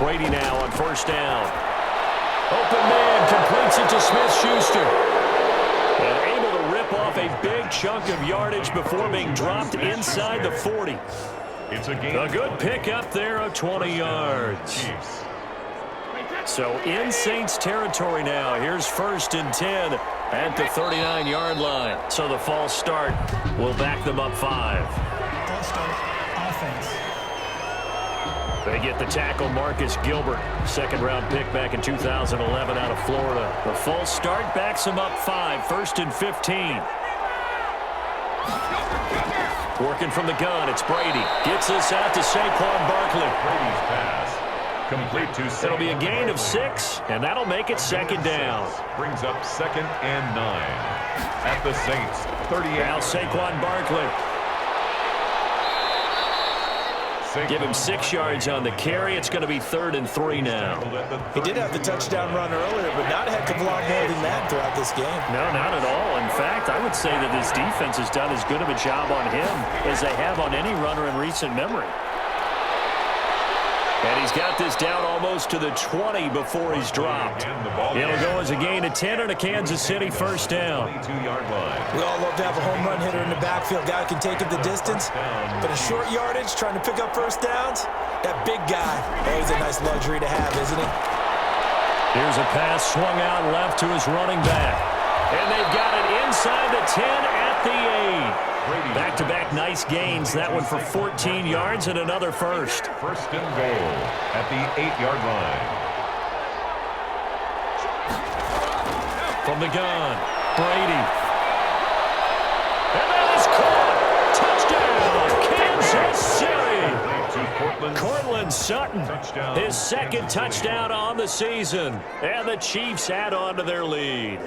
Brady now on first down. Open man completes it to Smith-Schuster. And able to rip off a big chunk of yardage before being dropped inside the 40. It's a good pickup there of 20 yards. So in Saints territory now. Here's 1st and 10 at the 39-yard line. So the false start will back them up 5. False start, offense. They get the tackle, Marcus Gilbert, second-round pick back in 2011 out of Florida. The false start backs them up 5, 1st and 15. Working from the gun, it's Brady. Gets this out to Saquon Barkley. Brady's pass. Complete to Saquon. It'll be a gain of 6, and that'll make it 2nd down. Brings up 2nd and 9. At the Saints, 38. Now Saquon Barkley. Give him 6 yards on the carry. It's going to be 3rd and 3 now. He did have the touchdown run earlier, but not a heck of a lot more than that throughout this game. No, not at all. In fact, I would say that this defense has done as good of a job on him as they have on any runner in recent memory. And he's got this down almost to the 20 before he's dropped. It'll go as a gain of 10 and a Kansas City first down. 22-yard line. We all love to have a home run hitter in the backfield. Guy who can take it the distance. But a short yardage, trying to pick up first downs, that big guy, always a nice luxury to have, isn't he? Here's a pass swung out left to his running back. And they've got it inside the 10 at the 8. Back-to-back nice gains. That one for 14 yards and another first. 1st and goal at the 8-yard line. From the gun, Brady. And that is caught. Touchdown, Kansas City. Cortland Sutton, his 2nd touchdown on the season. And the Chiefs add on to their lead.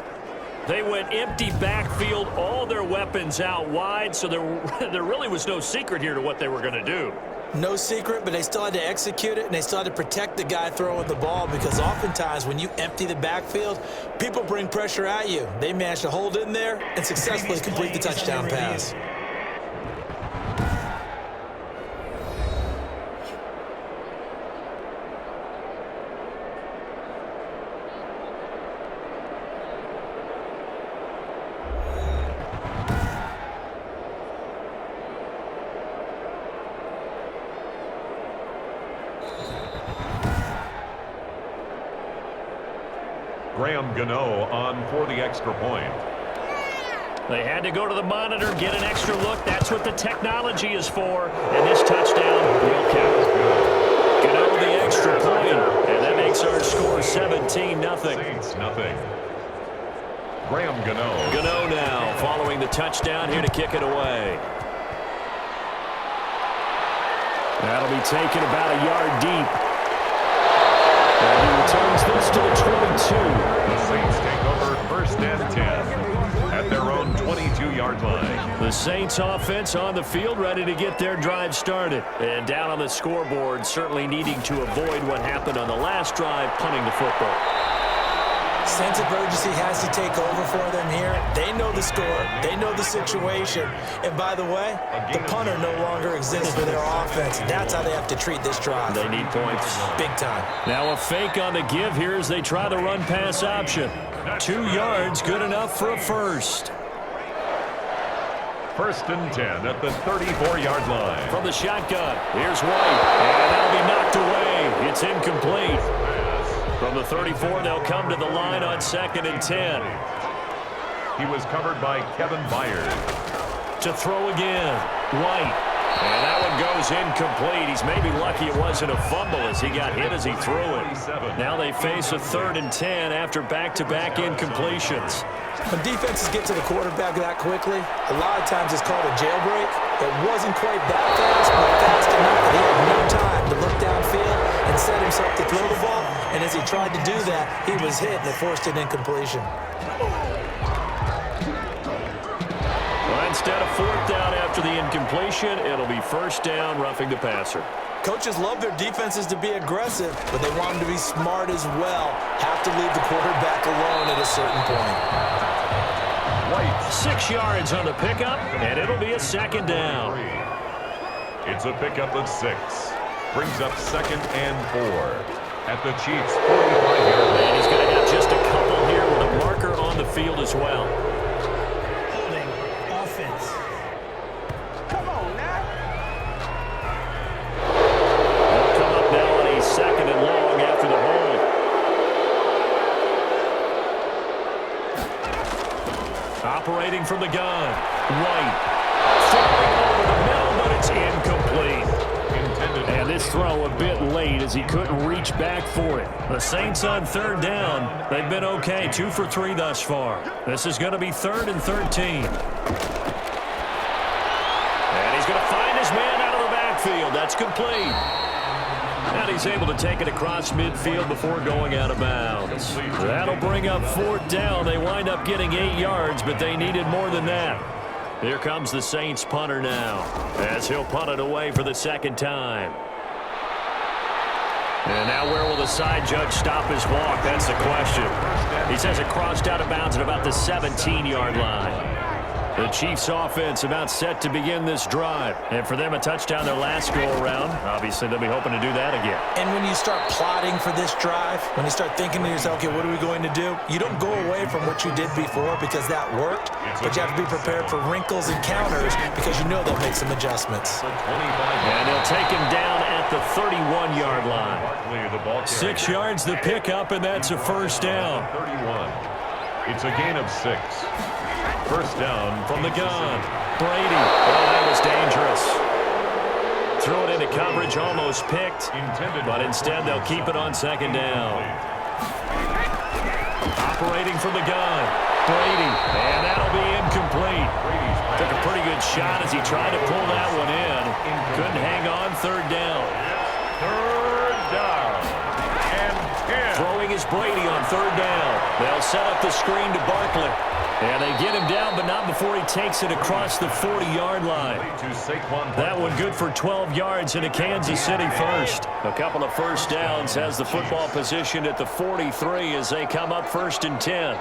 They went empty backfield, all their weapons out wide, so there really was no secret here to what they were going to do. No secret, but they still had to execute it, and they still had to protect the guy throwing the ball because oftentimes when you empty the backfield, people bring pressure at you. They managed to hold in there and successfully complete the touchdown pass. Graham Gano on for the extra point. They had to go to the monitor, get an extra look. That's what the technology is for. And this touchdown will count. Gano the extra point, and that makes our score 17-0. Saints nothing. Graham Gano. Gano now following the touchdown here to kick it away. That'll be taken about a yard deep. And he returns this to the 22. The Saints take over 1st and 10 at their own 22-yard line. The Saints offense on the field ready to get their drive started. And down on the scoreboard, certainly needing to avoid what happened on the last drive, punting the football. Sense of urgency has to take over for them here. They know the score. They know the situation. And by the way, the punter no longer exists for their offense. That's how they have to treat this drive. They need points. Big time. Now a fake on the give here as they try the run-pass option. 2 yards, good enough for a first. 1st and 10 at the 34-yard line. From the shotgun, here's White. And that'll be knocked away. It's incomplete. From the 34, they'll come to the line on 2nd and 10. He was covered by Kevin Byard. To throw again, White. And that one goes incomplete. He's maybe lucky it wasn't a fumble as he got hit as he threw it. Now they face a 3rd and 10 after back-to-back incompletions. When defenses get to the quarterback that quickly, a lot of times it's called a jailbreak. It wasn't quite that fast, but fast enough that he had no time to look downfield and set himself to throw the ball. And as he tried to do that, he was hit and it forced an incompletion. Well, instead of 4th down after the incompletion, it'll be 1st down, roughing the passer. Coaches love their defenses to be aggressive, but they want them to be smart as well. Have to leave the quarterback alone at a certain point. White. 6 yards on the pickup, and it'll be a 2nd down. It's a pickup of 6. Brings up 2nd and 4. at the Chiefs' 45-yard line. And he's going to have just a couple here with a marker on the field as well. Holding offense. Come on now. They'll come up now on a 2nd and long after the hold. Operating from the gun. White. Throwing over the middle, but it's incomplete. And this throw a bit late as he couldn't reach back for it. The Saints on 3rd down. They've been okay, 2 for 3 thus far. This is going to be 3rd and 13. And he's going to find his man out of the backfield. That's complete. And he's able to take it across midfield before going out of bounds. That'll bring up 4th down. They wind up getting 8 yards, but they needed more than that. Here comes the Saints punter now, as he'll punt it away for the 2nd time. And now where will the side judge stop his walk? That's the question. He says it crossed out of bounds at about the 17-yard line. The Chiefs offense about set to begin this drive. And for them, a touchdown their last go-around. Obviously, they'll be hoping to do that again. And when you start plotting for this drive, when you start thinking to yourself, okay, what are we going to do? You don't go away from what you did before because that worked, but you have to be prepared for wrinkles and counters because you know they'll make some adjustments. And they'll take him down at the 31-yard line. 6 yards the pickup, and that's a 1st down. 31. It's a gain of 6. 1st down from the gun. Brady. Oh, that was dangerous. Threw it into coverage, almost picked. But instead, they'll keep it on 2nd down. Operating from the gun. Brady. And that'll be incomplete. Took a pretty good shot as he tried to pull that one in. Couldn't hang on. 3rd down. 3rd down. And 10. Throwing is Brady on 3rd down. They'll set up the screen to Barkley. And they get him down, but not before he takes it across the 40-yard line. That one good for 12 yards in a Kansas City first. A couple of 1st downs has the football positioned at the 43 as they come up 1st and 10.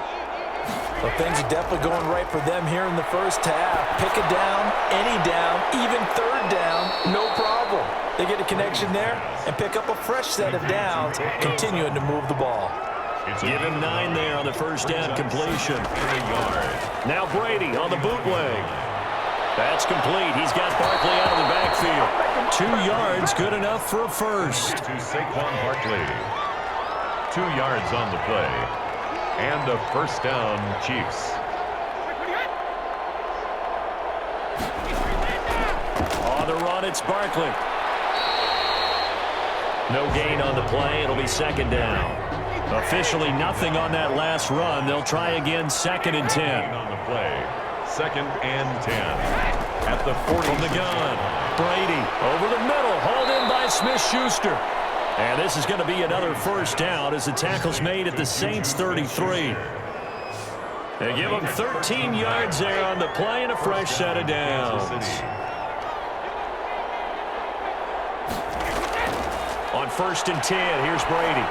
Well, things are definitely going right for them here in the first half. Pick a down, any down, even 3rd down, no problem. They get a connection there and pick up a fresh set of downs, continuing to move the ball. Give him 9 there on the 1st down completion. Now Brady on the bootleg. That's complete. He's got Barkley out of the backfield. 2 yards, good enough for a 1st. To Saquon Barkley. 2 yards on the play. And a 1st down, Chiefs. On the run, it's Barkley. No gain on the play. It'll be 2nd down. Officially nothing on that last run. They'll try again 2nd and 10. On the play. 2nd and 10. At the 40. From the gun. Brady over the middle. Hauled in by Smith-Schuster. And this is going to be another 1st down as the tackle's made at the Saints 33. They give them 13 yards there on the play and a fresh set of downs. On 1st and 10, here's Brady.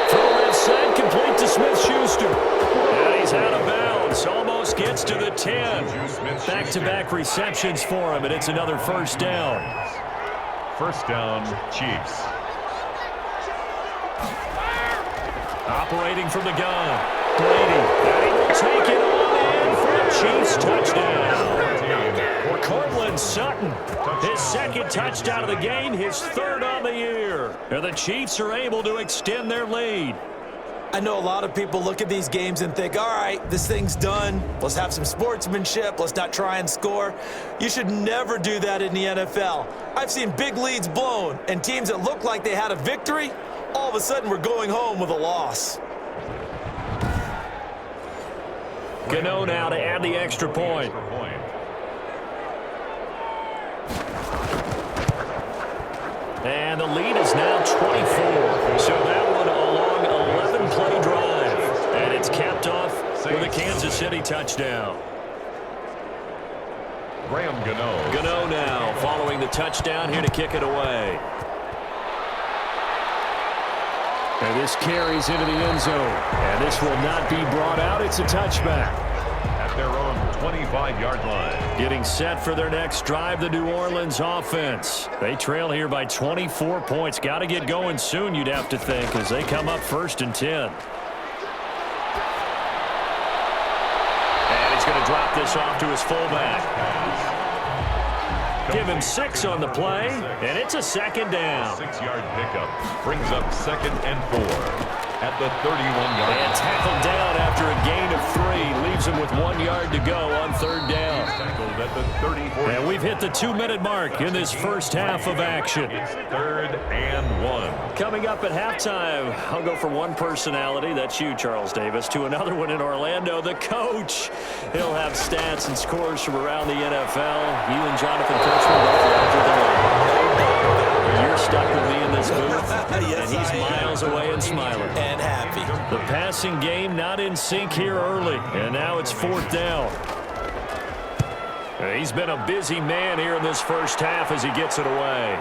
Throw left side, complete to Smith-Schuster. And he's out of bounds. Almost gets to the 10. Back-to-back receptions for him, and it's another 1st down. 1st down, Chiefs. Operating from the gun. Brady. And he will take it on in for a Chiefs touchdown. Cortland Sutton, his 2nd touchdown of the game, his 3rd on the year. And the Chiefs are able to extend their lead. I know a lot of people look at these games and think, all right, this thing's done. Let's have some sportsmanship. Let's not try and score. You should never do that in the NFL. I've seen big leads blown, and teams that look like they had a victory, all of a sudden we're going home with a loss. Gano now to add the extra point. And the lead is now 24. So that one a long 11-play drive. And it's capped off with a Kansas City touchdown. Graham Gano. Gano now following the touchdown here to kick it away. And this carries into the end zone. And this will not be brought out. It's a touchback. their own 25-yard line. Getting set for their next drive, the New Orleans offense. They trail here by 24 points. Got to get going soon, you'd have to think, as they come up 1st and 10. And he's going to drop this off to his fullback. Give him 6 on the play, and it's a 2nd down. 6-yard pickup brings up 2nd and 4 at the 31-yard line. And tackled down after a gain of 3. Leaves him with 1 yard to go on 3rd down. Tackled at the 34. And we've hit the 2-minute mark in this first half of action. It's 3rd and 1. Coming up at halftime, I'll go from one personality, that's you, Charles Davis, to another one in Orlando, the coach. He'll have stats and scores from around the NFL. You and Jonathan Coachman both larger than life. You're stuck with me in this booth, Yes, and he's I am. miles away and smiling. And happy. The passing game not in sync here early, and now it's 4th down. He's been a busy man here in this first half as he gets it away.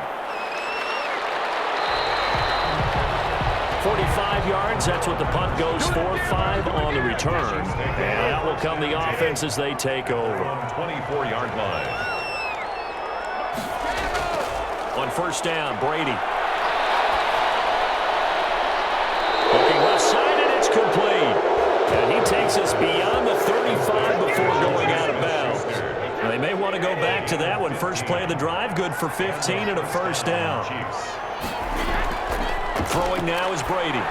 45 yards, that's what the punt goes for. 5 on the return. And that will come the offense as they take over. 24-yard line. On 1st down, Brady. Looking left side, and it's complete. And he takes us beyond the 35 before going out of bounds. Now, they may want to go back to that one. First play of the drive, good for 15 and a 1st down. Throwing now is Brady.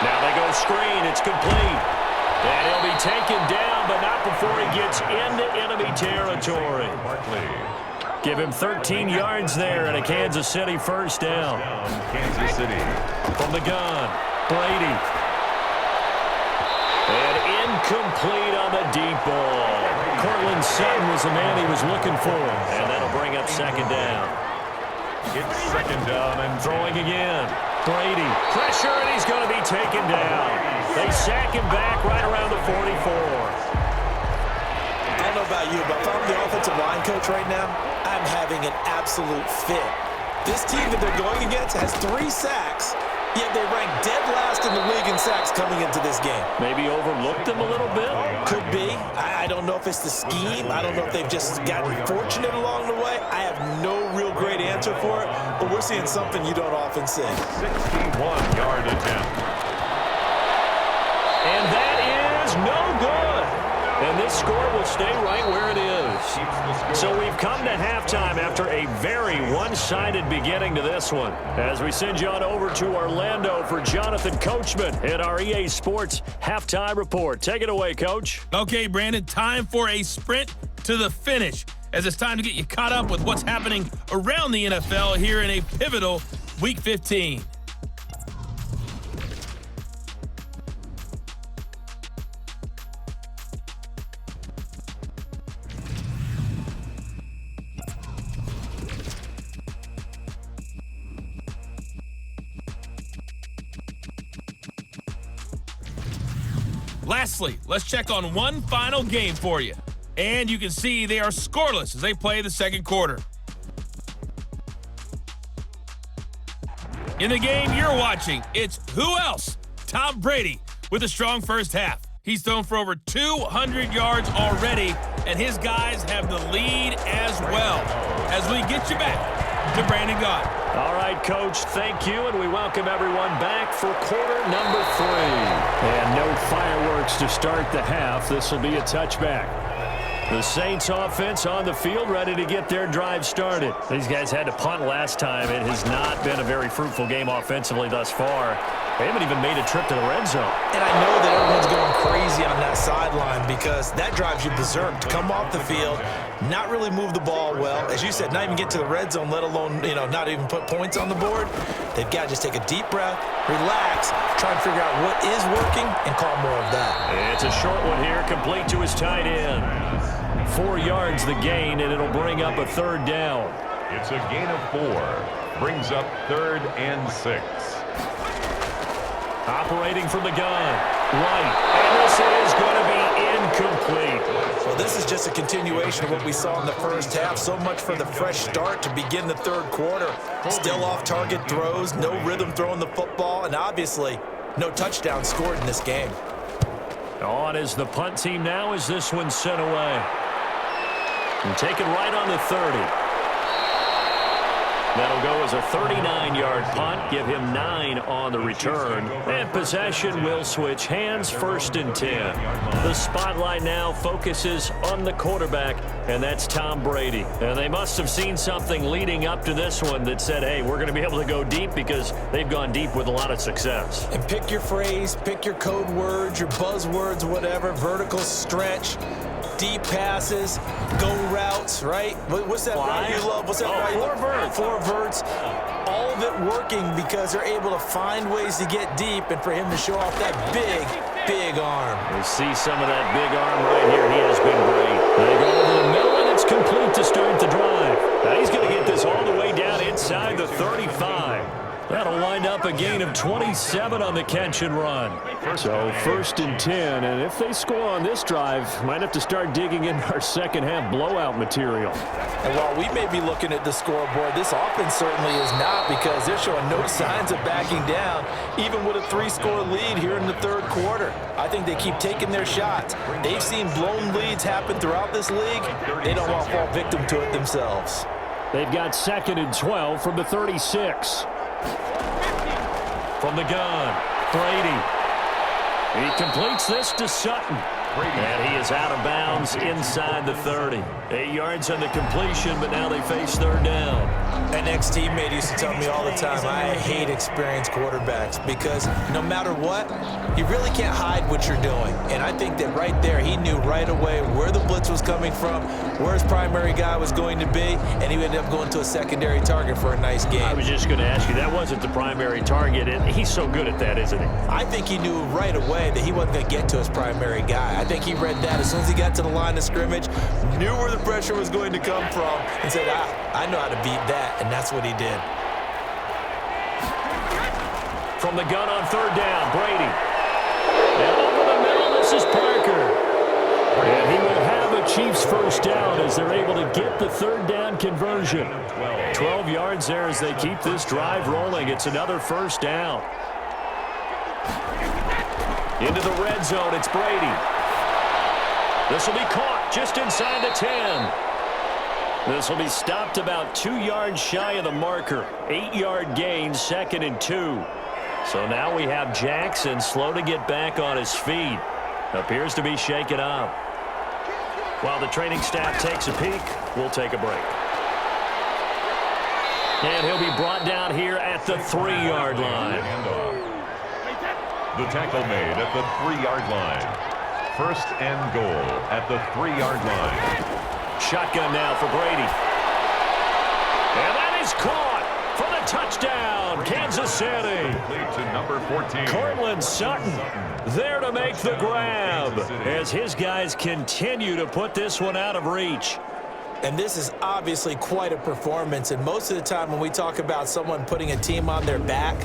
Now they go screen. It's complete. And he'll be taken down, but not before he gets into enemy territory. Give him 13 yards there and a Kansas City 1st down. Kansas City. From the gun, Brady. And incomplete on the deep ball. Cortland Sutton was the man he was looking for. And that'll bring up 2nd down. It's 2nd down and Throwing again. Brady. Pressure, and he's going to be taken down. They sack him back right around the 44. I don't know about you, but if I'm the offensive line coach right now, I'm having an absolute fit. This team that they're going against has 3 sacks, yet they rank dead last in the league in sacks coming into this game. Maybe overlooked him a little bit. Could be. I don't know if it's the scheme. I don't know if they've just gotten fortunate along the way. I have no real great answer for it, but we're seeing something you don't often see. 61-yard attempt. And that is no good. And this score will stay right where it is. So we've come to halftime after a very one-sided beginning to this one. As we send you on over to Orlando for Jonathan Coachman at our EA Sports Halftime Report. Take it away, Coach. Okay, Brandon, time for a sprint to the finish, as it's time to get you caught up with what's happening around the NFL here in a pivotal Week 15. Lastly, let's check on one final game for you. And you can see they are scoreless as they play the 2nd quarter. In the game you're watching, it's who else? Tom Brady with a strong first half. He's thrown for over 200 yards already, and his guys have the lead as well. As we get you back to Brandon Gott. All right, Coach, thank you, and we welcome everyone back for quarter number 3. And no fireworks to start the half. This will be a touchback. The Saints offense on the field, ready to get their drive started. These guys had to punt last time. It has not been a very fruitful game offensively thus far. They haven't even made a trip to the red zone. And I know that everyone's going crazy on that sideline because that drives you berserk to come off the field, not really move the ball well. As you said, not even get to the red zone, let alone, not even put points on the board. They've got to just take a deep breath, relax, try and figure out what is working, and call more of that. It's a short one here, complete to his tight end. 4 yards the gain, and it'll bring up a 3rd down. It's a gain of 4. Brings up 3rd and 6. Operating from the gun. Right. And this is going to be incomplete. Well, this is just a continuation of what we saw in the first half. So much for the fresh start to begin the 3rd quarter. Still off-target throws, no rhythm throwing the football, and obviously no touchdown scored in this game. On is the punt team now as this one's sent away. And taken right on the 30. That'll go as a 39-yard punt, give him 9 on the return. And possession will switch hands, 1st and 10. The spotlight now focuses on the quarterback, and that's Tom Brady. And they must have seen something leading up to this one that said, hey, we're going to be able to go deep because they've gone deep with a lot of success. And pick your phrase, pick your code words, your buzzwords, whatever, vertical stretch, deep passes, go routes, right? What's that route you love? What's that route you love? 4 verts. 4 verts. All of it working because they're able to find ways to get deep and for him to show off that big arm. We see some of that big arm right here. He has been great. They go over the middle, and it's complete to start the drive. Now he's going to get this all the way down inside the 35. That'll wind up a gain of 27 on the catch and run. So 1st and 10, and if they score on this drive, might have to start digging in our second half blowout material. And while we may be looking at the scoreboard, this offense certainly is not, because they're showing no signs of backing down, even with a 3-score lead here in the 3rd quarter. I think they keep taking their shots. They've seen blown leads happen throughout this league. They don't want to fall victim to it themselves. They've got 2nd and 12 from the 36. From the gun, Brady. He completes this to Sutton. And he is out of bounds inside the 30. 8 yards on the completion, but now they face 3rd down. An ex-teammate used to tell me all the time, I hate experienced quarterbacks because no matter what, you really can't hide what you're doing. And I think that right there, he knew right away where the blitz was coming from, where his primary guy was going to be, and he ended up going to a secondary target for a nice game. I was just going to ask you, that wasn't the primary target, and he's so good at that, isn't he? I think he knew right away that he wasn't going to get to his primary guy. I think he read that as soon as he got to the line of scrimmage, knew where the pressure was going to come from, and said, I know how to beat that, and that's what he did. From the gun on 3rd down, Brady. And over the middle, this is Parker. And he will have a Chiefs 1st down as they're able to get the 3rd down conversion. 12 yards there as they keep this drive rolling. It's another 1st down. Into the red zone, it's Brady. This will be caught just inside the 10. This will be stopped about 2 yards shy of the marker. 8-yard gain, 2nd and 2. So now we have Jackson slow to get back on his feet. Appears to be shaken up. While the training staff takes a peek, we'll take a break. And he'll be brought down here at the 3-yard line. The tackle made at the 3-yard line. 1st and goal at the 3-yard line. Shotgun now for Brady. And that is caught for the touchdown, Kansas City. To number 14. Cortland Sutton there to make the grab as his guys continue to put this one out of reach. And this is obviously quite a performance. And most of the time when we talk about someone putting a team on their back,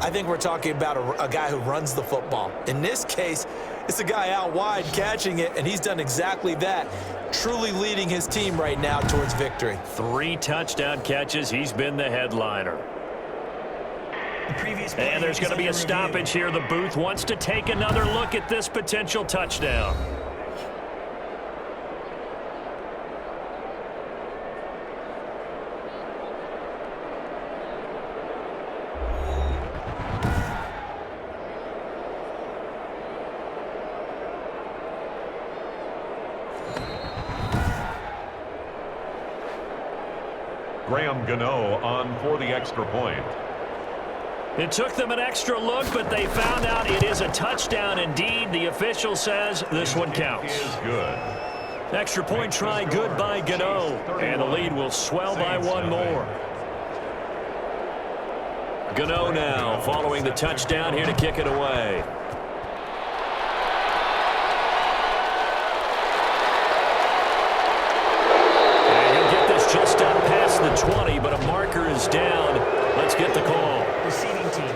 I think we're talking about a guy who runs the football. In this case, it's a guy out wide catching it, and he's done exactly that, truly leading his team right now towards victory. 3 touchdown catches. He's been the headliner. And there's going to be a stoppage here. The booth wants to take another look at this potential touchdown. Graham Gano on for the extra point. It took them an extra look, but they found out it is a touchdown indeed. The official says this one counts. Is good. Extra point try good by Gano, and the lead will swell by 1 more. Gano now following the touchdown here to kick it away. And he'll get this just up past the 20, but a marker is down. Let's get the call. Receiving team.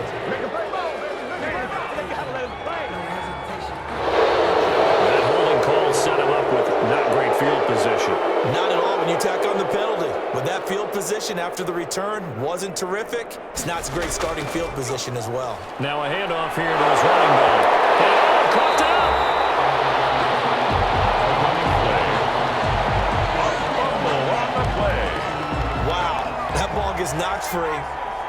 That holding call set him up with not great field position. Not at all when you tack on the penalty. But that field position after the return wasn't terrific. It's not a great starting field position as well. Now a handoff here to his running back. And coughed up. was knocked free,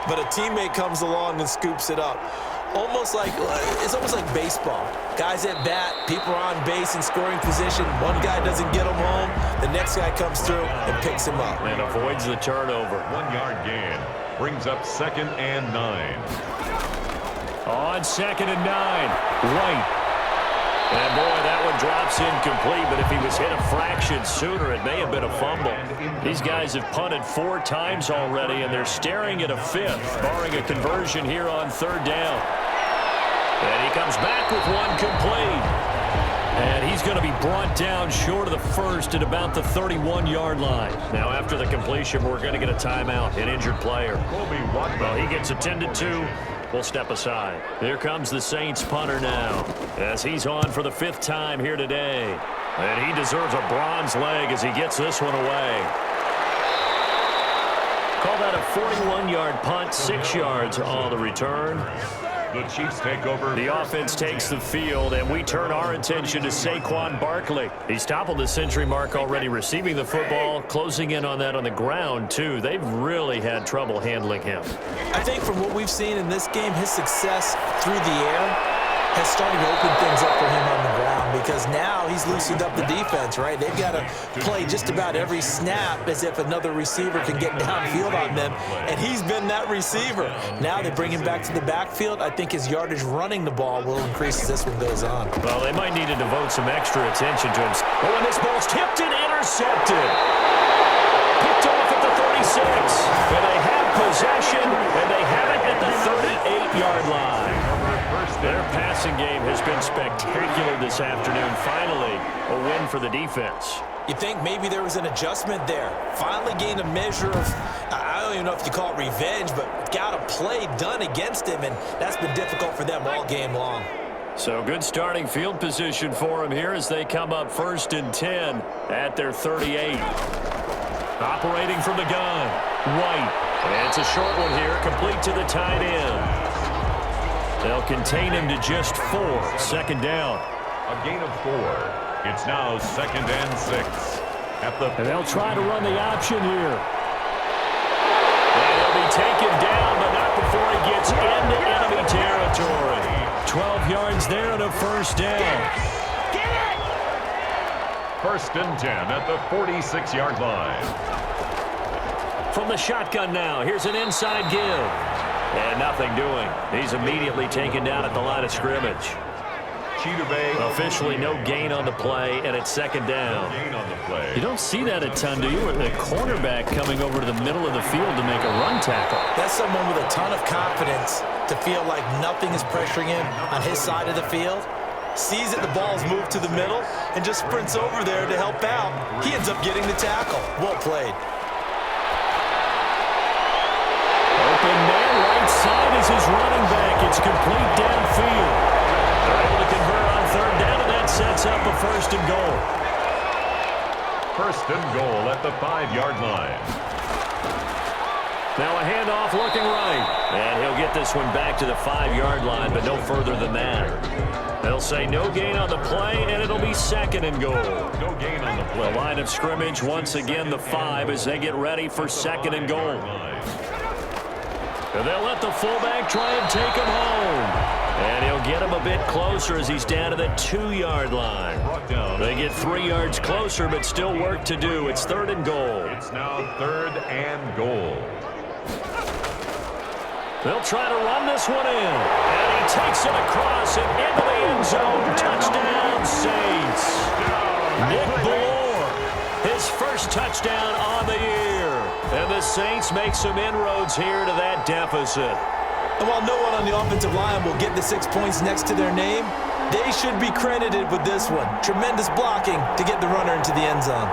but a teammate comes along and scoops it up. It's almost like baseball. Guys at bat, people are on base in scoring position. One guy doesn't get him home. The next guy comes through and picks him up. And avoids the turnover. 1 yard gain brings up 2nd and 9. On 2nd and 9, White. And boy, that one drops incomplete, but if he was hit a fraction sooner, it may have been a fumble. These guys have punted 4 times already, and they're staring at a 5th, barring a conversion here on 3rd down. And he comes back with one complete. And he's going to be brought down short of the 1st at about the 31-yard line. Now, after the completion, we're going to get a timeout, an injured player. Well, he gets attended to. We'll step aside. Here comes the Saints punter now, as he's on for the 5th time here today. And he deserves a bronze leg as he gets this one away. Call that a 41-yard punt, 6 yards on the return. The Chiefs take over. The offense takes the field, and we turn our attention to Saquon Barkley. He's toppled the century mark already receiving the football, closing in on that on the ground, too. They've really had trouble handling him. I think from what we've seen in this game, his success through the air has started to open things up for him on the ground, because now he's loosened up the defense, right? They've got to play just about every snap as if another receiver can get downfield on them, and he's been that receiver. Now they bring him back to the backfield. I think his yardage running the ball will increase as this one goes on. Well, they might need to devote some extra attention to him. Oh, and this ball's tipped and intercepted. Picked off at the 36. And they have possession, and they have it at the 38-yard line. Their passing game has been spectacular this afternoon. Finally, a win for the defense. You think maybe there was an adjustment there. Finally gained a measure of, I don't even know if you call it revenge, but got a play done against him, and that's been difficult for them all game long. So good starting field position for him here as they come up 1st and 10 at their 38. Operating from the gun, White. And it's a short one here, complete to the tight end. They'll contain him to just 4. 2nd down. A gain of 4. It's now 2nd and 6. And they'll try to run the option here. And he'll be taken down, but not before he gets into enemy territory. 12 yards there and a 1st down. Get it! 1st and 10 at the 46-yard line. From the shotgun now, here's an inside give. And nothing doing. He's immediately taken down at the line of scrimmage. Officially no gain on the play, and it's 2nd down. You don't see that a ton, do you? The cornerback coming over to the middle of the field to make a run tackle. That's someone with a ton of confidence to feel like nothing is pressuring him on his side of the field. Sees that the ball's moved to the middle and just sprints over there to help out. He ends up getting the tackle. Well played. Open man, right side is his running back. It's complete downfield. They're able to convert on 3rd down, and that sets up a 1st and goal. 1st and goal at the 5-yard line. Now a handoff looking right. And he'll get this one back to the 5-yard line, but no further than that. They'll say no gain on the play, and it'll be 2nd and goal. No gain on the play. The line of scrimmage, once again, the 5 as they get ready for 2nd and goal. And they'll let the fullback try and take him home. And he'll get him a bit closer as he's down to the 2-yard line. They get 3 yards closer, but still work to do. It's 3rd and goal. It's now 3rd and goal. They'll try to run this one in. And he takes it across and into the end zone. Touchdown, Saints. Nick Ballore, his 1st touchdown on the year. And the Saints make some inroads here to that deficit. And while no one on the offensive line will get the 6 points next to their name, they should be credited with this one. Tremendous blocking to get the runner into the end zone.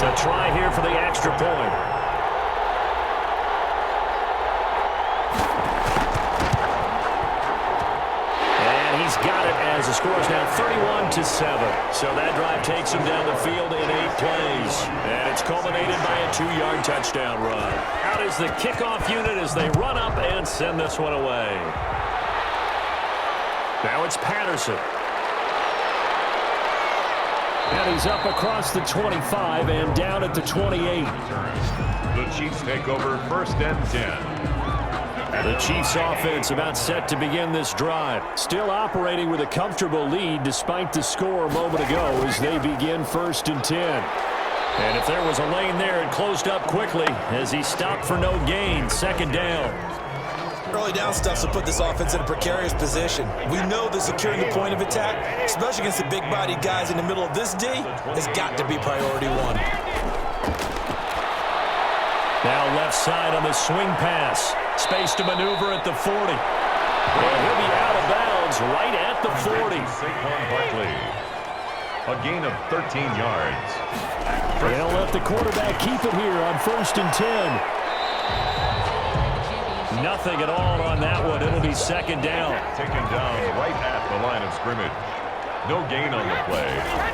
To try here for the extra point. He's got it as the score is now 31-7. So that drive takes him down the field in 8 plays. And it's culminated by a 2-yard touchdown run. Out is the kickoff unit as they run up and send this one away. Now it's Patterson. And he's up across the 25 and down at the 28. The Chiefs take over 1st and 10. The Chiefs offense about set to begin this drive. Still operating with a comfortable lead despite the score a moment ago as they begin 1st and 10. And if there was a lane there, it closed up quickly as he stopped for no gain. 2nd down. Early down stuff will put this offense in a precarious position. We know that securing the point of attack, especially against the big-bodied guys in the middle of this D, has got to be priority one. Now left side on the swing pass. Space to maneuver at the 40. And he'll be out of bounds right at the 40. Saquon Barkley. A gain of 13 yards. They'll let the quarterback keep it here on 1st and 10. Nothing at all on that one. It'll be 2nd down. Taken down right at the line of scrimmage. No gain on the play.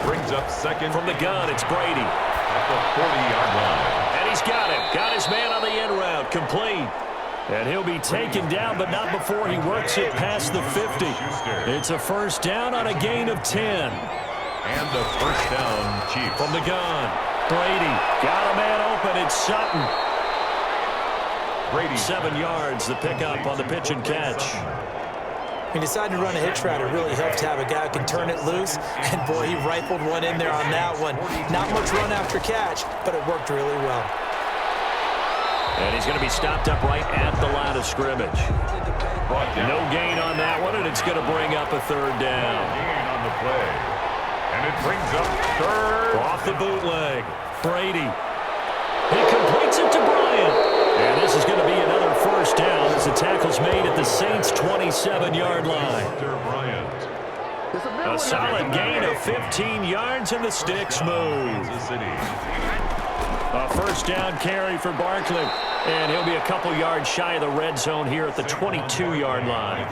Brings up 2nd. From the gun, it's Brady. At the 40-yard line. And he's got it. Got his man on the end route. Complete. And he'll be taken down, but not before he works it past the 50. It's a 1st down on a gain of 10. And the 1st down, Chiefs. From the gun, Brady. Got a man open. It's Sutton. Brady. 7 yards, the pickup on the pitch and catch. He decided to run a hitch route. It really helped to have a guy who can turn it loose. And, boy, he rifled one in there on that one. Not much run after catch, but it worked really well. And he's going to be stopped up right at the line of scrimmage. No gain on that one, and it's going to bring up a 3rd down. Gain on the play. And it brings up 3rd. Off the bootleg. Brady. He completes it to Bryant. And this is going to be another 1st down as the tackle's made at the Saints' 27-yard line. A solid gain of 15 yards, and the sticks move. A 1st down carry for Barkley. And he'll be a couple yards shy of the red zone here at the 22-yard line.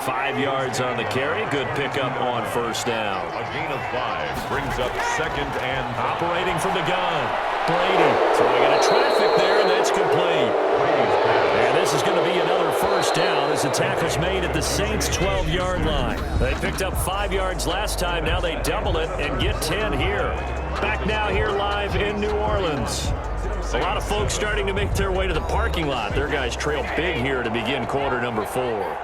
5 yards on the carry. Good pickup on 1st down. A gain of 5 brings up 2nd and operating from the gun. Brady throwing into traffic there, and that's complete. And this is going to be another 1st down as the tackle's made at the Saints' 12-yard line. They picked up 5 yards last time. Now they double it and get 10 here. Back now here live in New Orleans. A lot of folks starting to make their way to the parking lot. Their guys trail big here to begin quarter number 4.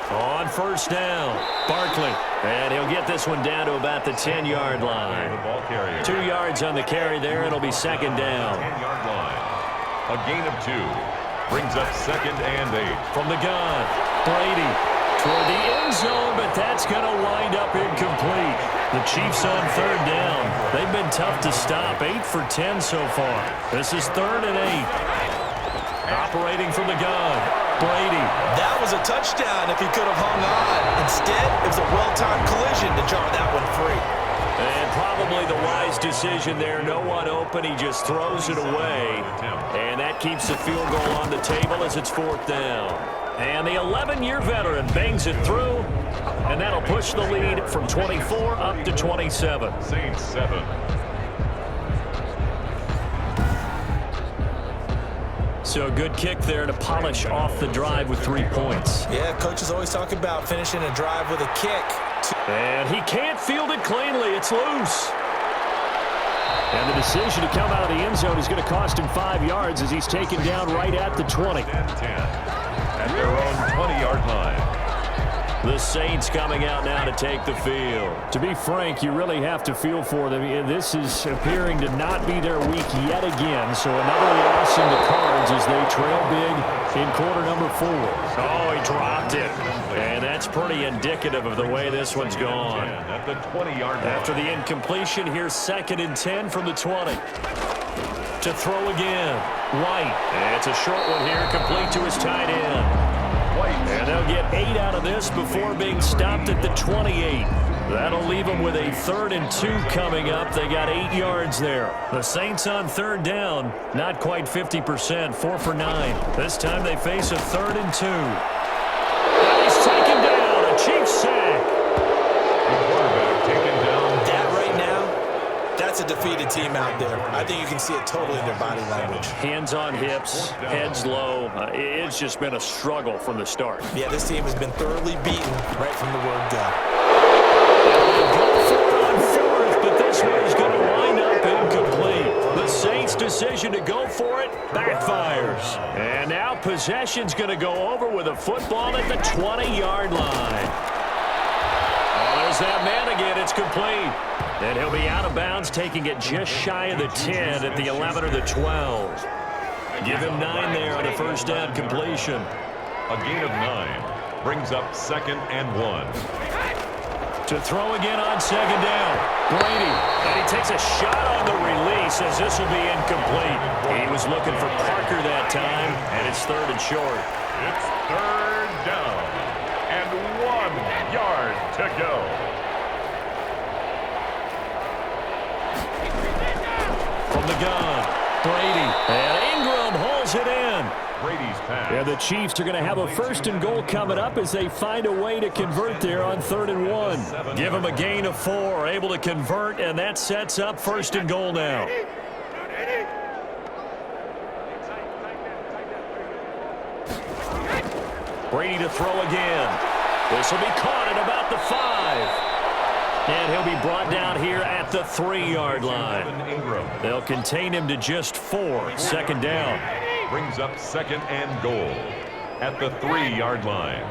On 1st down, Barkley. And he'll get this one down to about the 10-yard line. 2 yards on the carry there. It'll be 2nd down. 10-yard line. A gain of 2. Brings up 2nd and 8. From the gun, Brady toward the end zone, but that's going to wind up incomplete. The Chiefs on 3rd down. They've been tough to stop. 8 for 10 so far. This is 3rd and 8. Operating from the gun, Brady. That was a touchdown if he could have hung on. Instead, it was a well-timed collision to jar that one free. And probably the wise decision there. No one open. He just throws it away. And that keeps the field goal on the table as it's 4th down. And the 11-year veteran bangs it through. And that'll push the lead from 24 up to 27. Saints 7. So a good kick there to polish off the drive with 3 points. Yeah, coaches always talk about finishing a drive with a kick. And he can't field it cleanly. It's loose. And the decision to come out of the end zone is going to cost him 5 yards as he's taken down right at the 20. 10 at their own 20-yard line. The Saints coming out now to take the field. To be frank, you really have to feel for them. This is appearing to not be their week yet again. So another loss in the cards as they trail big in quarter number 4. Oh, he dropped it. And that's pretty indicative of the way this one's gone. At the 20-yard line. After the incompletion, here's 2nd and 10 from the 20. To throw again. White. And it's a short one here, complete to his tight end. And they'll get 8 out of this before being stopped at the 28. That'll leave them with a 3rd and 2 coming up. They got 8 yards there. The Saints on 3rd down, not quite 50%, 4 for 9. This time they face a 3rd and 2. And he's taken down, a Chiefs sack. The quarterback taken down. That right now, that's a defeated team out there. I think you can see it totally in their body language. Hands on hips, heads low. It's just been a struggle from the start. Yeah, this team has been thoroughly beaten right from the word go. Go for it on fourth, but this one is going to wind up incomplete. The Saints' decision to go for it backfires. And now possession's going to go over with a football at the 20-yard line. Oh, there's that man again. It's complete. And he'll be out of bounds, taking it just shy of the 10 at the 11 or the 12. Give him 9 there on a first down completion. A gain of 9 brings up 2nd and 1. To throw again on second down. Brady, and he takes a shot on the release as this will be incomplete. He was looking for Parker that time, and it's 3rd and short. It's 3rd down and 1 yard to go. From the gun, Brady, and Ingram hauls it in. Brady's pass. And the Chiefs are going to have a 1st and goal coming up as they find a way to convert there on 3rd and 1. Give them a gain of 4, able to convert, and that sets up 1st and goal now. Brady to throw again. This will be caught at about the 5. And he'll be brought down here at the 3-yard line. They'll contain him to just 4. 2nd down. Brings up 2nd and goal at the 3-yard line.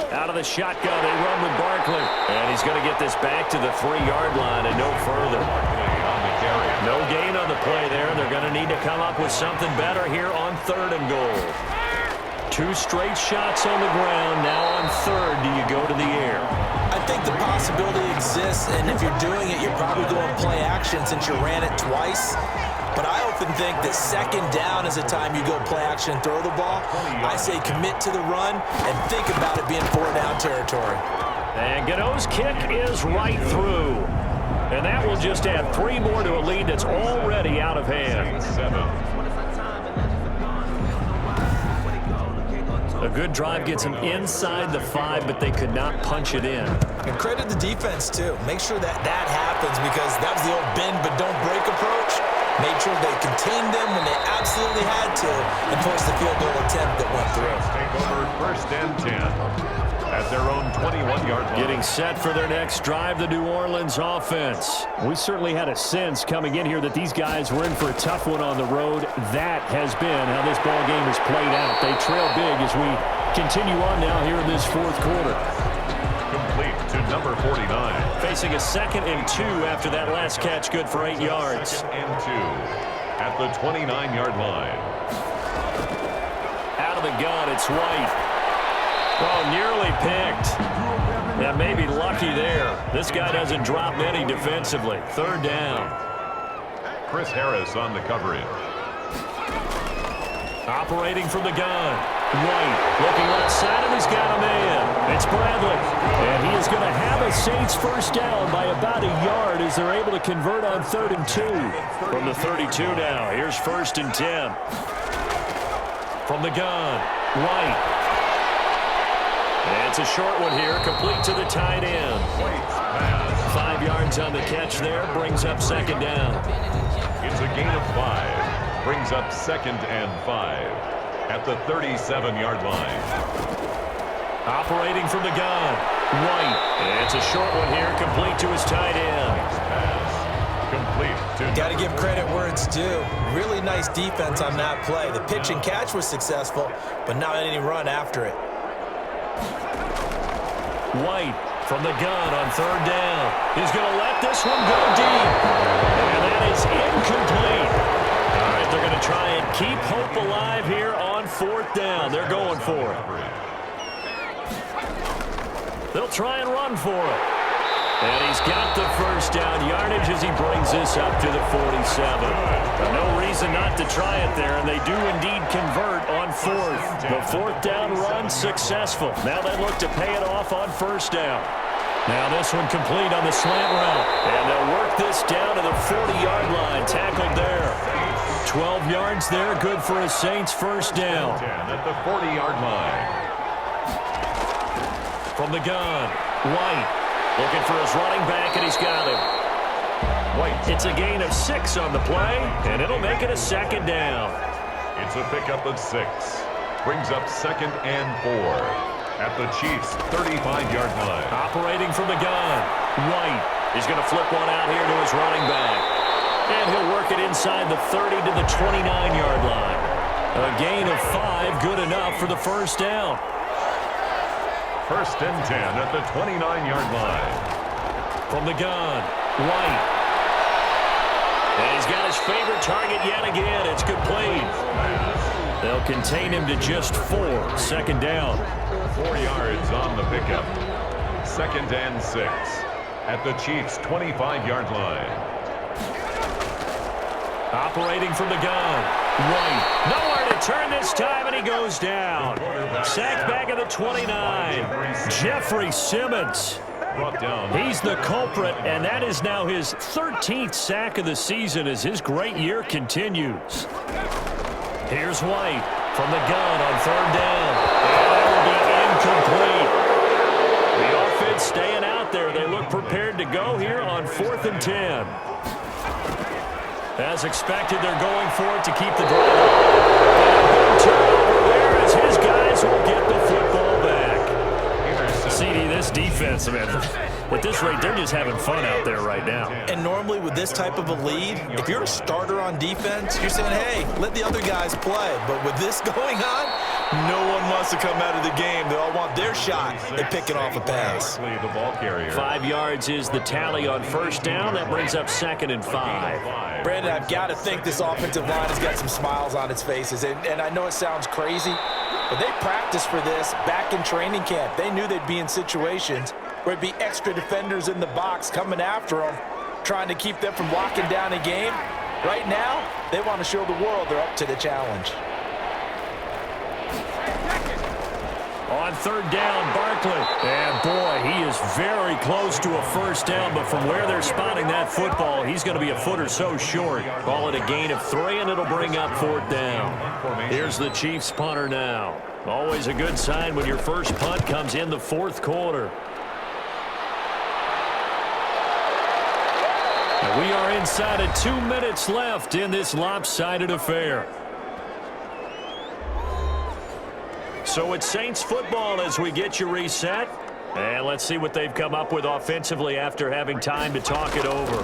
Out of the shotgun, they run with Barkley. And he's going to get this back to the 3-yard line and no further. No gain on the play there. They're going to need to come up with something better here on 3rd and goal. 2 straight shots on the ground. Now on 3rd, do you go to the air? I think the possibility exists, and if you're doing it, you're probably going play action since you ran it twice. But I often think that 2nd down is a time you go play action and throw the ball. I say commit to the run and think about it being 4-down territory. And Gano's kick is right through. And that will just add 3 more to a lead that's already out of hand. 7. A good drive gets them inside the 5, but they could not punch it in. And credit the defense, too. Make sure that happens because that was the old bend but don't break approach. Made sure they contained them when they absolutely had to and forced the field goal attempt that went through. Take over 1st and 10 at their own 21-yard line. Getting set for their next drive, the New Orleans offense. We certainly had a sense coming in here that these guys were in for a tough one on the road. That has been how this ball game has played out. They trail big as we continue on now here in this 4th quarter. Complete to number 49. Facing a 2nd and 2 after that last catch, good for 8 yards. 2nd and 2 at the 29-yard line. Out of the gun, it's White. Oh, nearly picked. Yeah, maybe lucky there. This guy doesn't drop many defensively. 3rd down. Chris Harris on the coverage. Operating from the gun. White looking left side, and he's got a man. It's Bradley. And he is going to have a Saints 1st down by about a yard as they're able to convert on 3rd and 2. From the 32 now, here's 1st and 10. From the gun, White. And it's a short one here, complete to the tight end. 5 yards on the catch there, brings up 2nd down. It's a gain of 5. Brings up 2nd and 5 at the 37-yard line. Operating from the gun, White. And it's a short one here, complete to his tight end. Complete to... Got to give credit where it's due. Really nice defense on that play. The pitch and catch was successful, but not any run after it. White from the gun on 3rd down. He's going to let this one go deep. And that is incomplete. All right, they're going to try and keep hope alive here on 4th down. They're going for it. They'll try and run for it. And he's got the 1st down yardage as he brings this up to the 47. No reason not to try it there, and they do indeed convert on 4th. The 4th down run successful. Now they look to pay it off on 1st down. Now this one complete on the slant route. And they'll work this down to the 40-yard line. Tackled there. 12 yards there, good for a Saints 1st down. At the 40-yard line. From the gun, White. Looking for his running back, and he's got him. White. It's a gain of 6 on the play, and it'll make it a second down. It's a pickup of 6. Brings up 2nd and 4 at the Chiefs' 35-yard line. Operating from the gun, White is going to flip one out here to his running back. And he'll work it inside the 30 to the 29-yard line. A gain of 5, good enough for the first down. 1st and 10 at the 29-yard line. From the gun, White. And he's got his favorite target yet again. It's complete. They'll contain him to just 4. 2nd down. 4 yards on the pickup. 2nd and 6 at the Chiefs' 25-yard line. Operating from the gun, White. Nowhere to turn this time, and he goes down. Sacked back at the 29. Jeffrey Simmons. Brought down. He's the culprit, and that is now his 13th sack of the season as his great year continues. Here's White from the gun on 3rd down. And that will be incomplete. The offense staying out there. They look prepared to go here on 4th and 10. As expected, they're going for it to keep the drive up. And a big turnover there as his guys will get the football back. CD, this defense, man, at this rate, they're just having fun out there right now. And normally with this type of a lead, if you're a starter on defense, you're saying, hey, let the other guys play. But with this going on, no one wants to come out of the game. They all want their shot at picking off a pass. The ball carrier. 5 yards is the tally on 1st down. That brings up 2nd and 5. Brandon, I've got to think this offensive line has got some smiles on its faces. And I know it sounds crazy, but they practiced for this back in training camp. They knew they'd be in situations where it'd be extra defenders in the box coming after them, trying to keep them from locking down a game. Right now, they want to show the world they're up to the challenge. On 3rd down, Barkley. And boy, he is very close to a 1st down, but from where they're spotting that football, he's going to be a foot or so short. Call it a gain of 3, and it'll bring up 4th down. Here's the Chiefs punter now. Always a good sign when your first punt comes in the 4th quarter. And we are inside of 2 minutes left in this lopsided affair. So it's Saints football as we get you reset. And let's see what they've come up with offensively after having time to talk it over.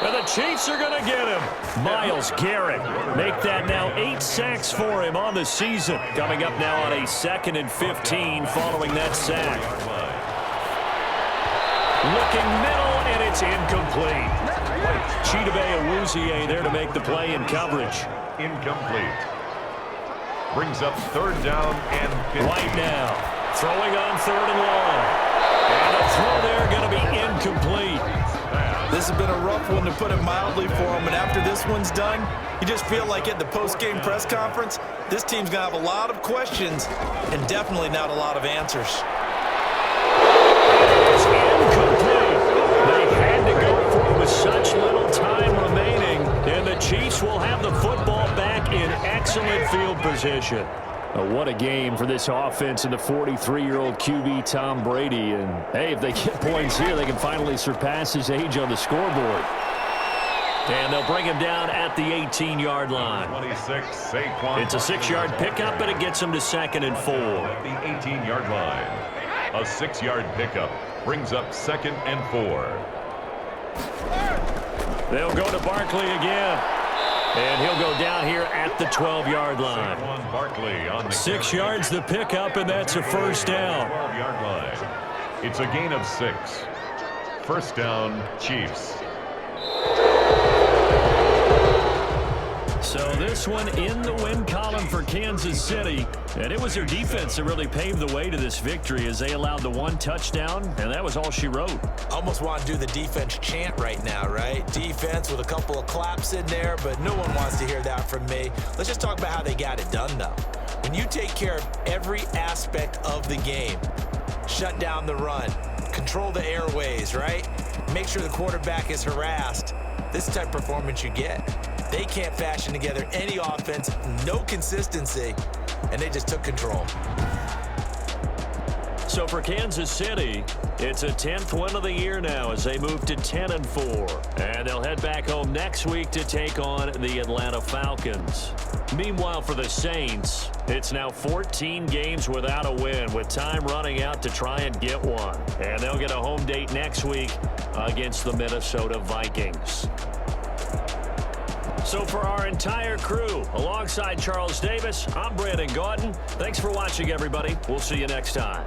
And the Chiefs are going to get him. Myles Garrett make that now 8 sacks for him on the season. Coming up now on a 2nd and 15 following that sack. Looking middle, and it's incomplete. Chidobe Awuzie there to make the play in coverage. Incomplete. Brings up 3rd down and 15. White now, throwing on 3rd and long. And a throw there going to be incomplete. This has been a rough one, to put it mildly, for him. And after this one's done, you just feel like at the post-game press conference, this team's going to have a lot of questions and definitely not a lot of answers. It's incomplete. They had to go for it with such little time remaining, and the Chiefs will have the football back in excellent field position. What a game for this offense and the 43-year-old QB Tom Brady. And, hey, if they get points here, they can finally surpass his age on the scoreboard. And they'll bring him down at the 18-yard line. 26, Saquon. It's a 6-yard pickup, and it gets him to 2nd and 4. At the 18-yard line. A 6-yard pickup brings up 2nd and 4. They'll go to Barkley again. And he'll go down here at the 12-yard line. Barkley on the 6 yards the pickup, and that's a 1st down. 12-yard line. It's a gain of 6. 1st down, Chiefs. So this one in the win column for Kansas City. And it was their defense that really paved the way to this victory as they allowed the 1 touchdown, and that was all she wrote. Almost want to do the defense chant right now, right? Defense with a couple of claps in there, but no one wants to hear that from me. Let's just talk about how they got it done, though. When you take care of every aspect of the game, shut down the run, control the airways, right? Make sure the quarterback is harassed. This is the type of performance you get. They can't fashion together any offense, no consistency, and they just took control. So So for Kansas City, it's a 10th win of the year now as they move to 10-4. And they'll head back home next week to take on the Atlanta Falcons. Meanwhile, for the Saints, it's now 14 games without a win, with time running out to try and get one. And they'll get a home date next week against the Minnesota Vikings. So for our entire crew, alongside Charles Davis, I'm Brandon Gaudin. Thanks for watching, everybody. We'll see you next time.